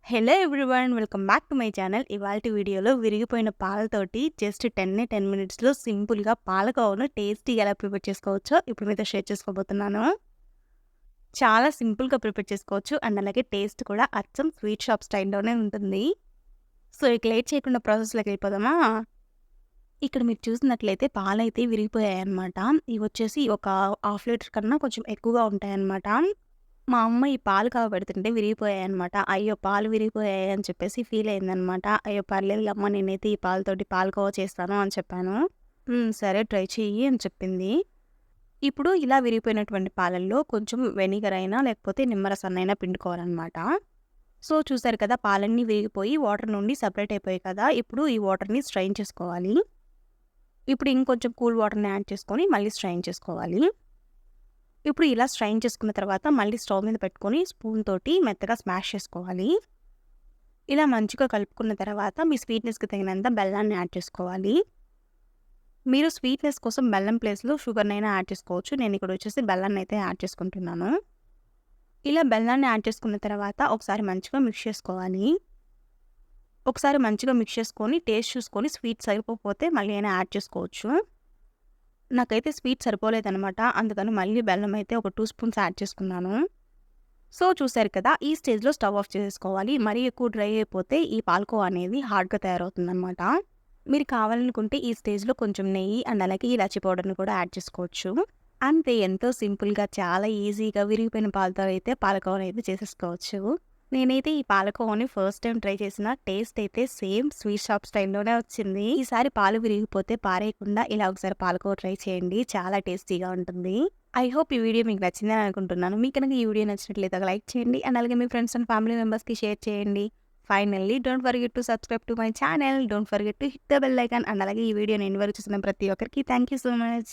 Hello everyone, welcome back to my channel. ఇవాల్టి వీడియోలో విరిగిపోయిన పాలతోటి జస్ట్ 10 మినిట్స్‌లో సింపుల్‌గా పాలకోవాను టేస్టీగా ఎలా ప్రిపేర్ చేసుకోవచ్చో ఇప్పుడు మీతో షేర్ చేసుకోబోతున్నాను. చాలా సింపుల్‌గా ప్రిపేర్ చేసుకోవచ్చు అండ్ అలాగే టేస్ట్ కూడా అచ్చం స్వీట్ షాప్ స్టైల్‌లోనే ఉంటుంది. సో ఇక లేట్ చేయకుండా ప్రాసెస్‌లోకి వెళ్ళిపోదామా? ఇక్కడ మీరు చూసినట్లయితే పాలైతే విరిగిపోయాయన్నమాట. ఇవొచ్చేసి ఒక హాఫ్ లీటర్ కన్నా కొంచెం ఎక్కువగా ఉంటాయన్నమాట. మా అమ్మ ఈ పాలు కాగబెడుతుంటే విరిగిపోయాయన్నమాట. అయ్యో! పాలు విరిగిపోయాయి అని చెప్పేసి ఫీల్ అయిందనమాట. అయ్యో! పర్లేదులెమ్మా, నేనైతే ఈ పాలతోటి పాలకోవా చేస్తాను అని చెప్పాను. సరే ట్రై చెయ్యి అని చెప్పింది. ఇప్పుడు ఇలా విరిగిపోయినటువంటి పాలల్లో కొంచెం వెనిగర్ అయినా లేకపోతే నిమ్మరసాన్నైనా పిండుకోవాలనమాట. సో చూసారు కదా, పాలన్నీ విరిగిపోయి వాటర్ నుండి సెపరేట్ అయిపోయాయి కదా! ఇప్పుడు ఈ వాటర్‌ని స్ట్రెయిన్ చేసుకోవాలి. ఇప్పుడు ఇంకొంచెం కూల్ వాటర్‌ని యాడ్ చేసుకొని మళ్ళీ స్ట్రెయిన్ చేసుకోవాలి. ఇప్పుడు ఇలా స్ట్రెయిన్ చేసుకున్న తర్వాత మళ్ళీ స్టవ్ మీద పెట్టుకొని స్పూన్ తోటి మెత్తగా స్మాష్ చేసుకోవాలి. ఇలా మంచిగా కలుపుకున్న తర్వాత మీ స్వీట్‌నెస్‌కి తగినంత బెల్లాన్ని యాడ్ చేసుకోవాలి. మీరు స్వీట్‌నెస్ కోసం బెల్లం ప్లేస్‌లో షుగర్‌నైనా యాడ్ చేసుకోవచ్చు. నేను ఇక్కడ వచ్చేసి బెల్లాన్ని అయితే యాడ్ చేసుకుంటున్నాను. ఇలా బెల్లాన్ని యాడ్ చేసుకున్న తర్వాత ఒకసారి మంచిగా మిక్స్ చేసుకోవాలి. ఒకసారి మంచిగా మిక్స్ చేసుకొని టేస్ట్ చూసుకొని స్వీట్ సరిపోకపోతే మళ్ళీ అయినా యాడ్ చేసుకోవచ్చు. నాకైతే స్వీట్ సరిపోలేదనమాట. అందుకని మళ్ళీ బెల్లం అయితే ఒక 2 స్పూన్స్ యాడ్ చేసుకున్నాను. సో చూసారు కదా, ఈ స్టేజ్‌లో స్టవ్ ఆఫ్ చేసేసుకోవాలి. మరీ ఎక్కువ డ్రై అయిపోతే ఈ పాలకోవా అనేది హార్డ్‌గా తయారవుతుందనమాట. మీరు కావాలనుకుంటే ఈ స్టేజ్‌లో కొంచెం నెయ్యి అండ్ అలాగే ఇలాచీ పౌడర్‌ని కూడా యాడ్ చేసుకోవచ్చు. అంతే, ఎంతో సింపుల్‌గా చాలా ఈజీగా విరిగిపోయిన పాలతో అయితే పాలకోవాని అయితే చేసేసుకోవచ్చు. నేనైతే ఈ పాలకోవాని ఫస్ట్ టైం ట్రై చేసిన టేస్ట్ అయితే సేమ్ స్వీట్ షాప్ స్టైల్‌లోనే వచ్చింది. ఈసారి పాలు విరిగిపోతే పారేయకుండా ఇలా ఒకసారి పాలకోవా ట్రై చేయండి. చాలా టేస్టీగా ఉంటుంది. ఐ హోప్ ఈ వీడియో మీకు నచ్చిందని అనుకుంటున్నాను. మీకు కనుక ఈ వీడియో నచ్చినట్లయితే ఒక లైక్ చేయండి అండ్ అలాగే మీ ఫ్రెండ్స్ అండ్ ఫ్యామిలీ మెంబర్స్‌కి షేర్ చేయండి. Finally don't forget to subscribe to my channel. Don't forget to hit the bell icon and అలాగే ఈ వీడియోని ఎండ్ వరకు చూసిన ప్రతి ఒక్కరికి థ్యాంక్ యూ సో మచ్.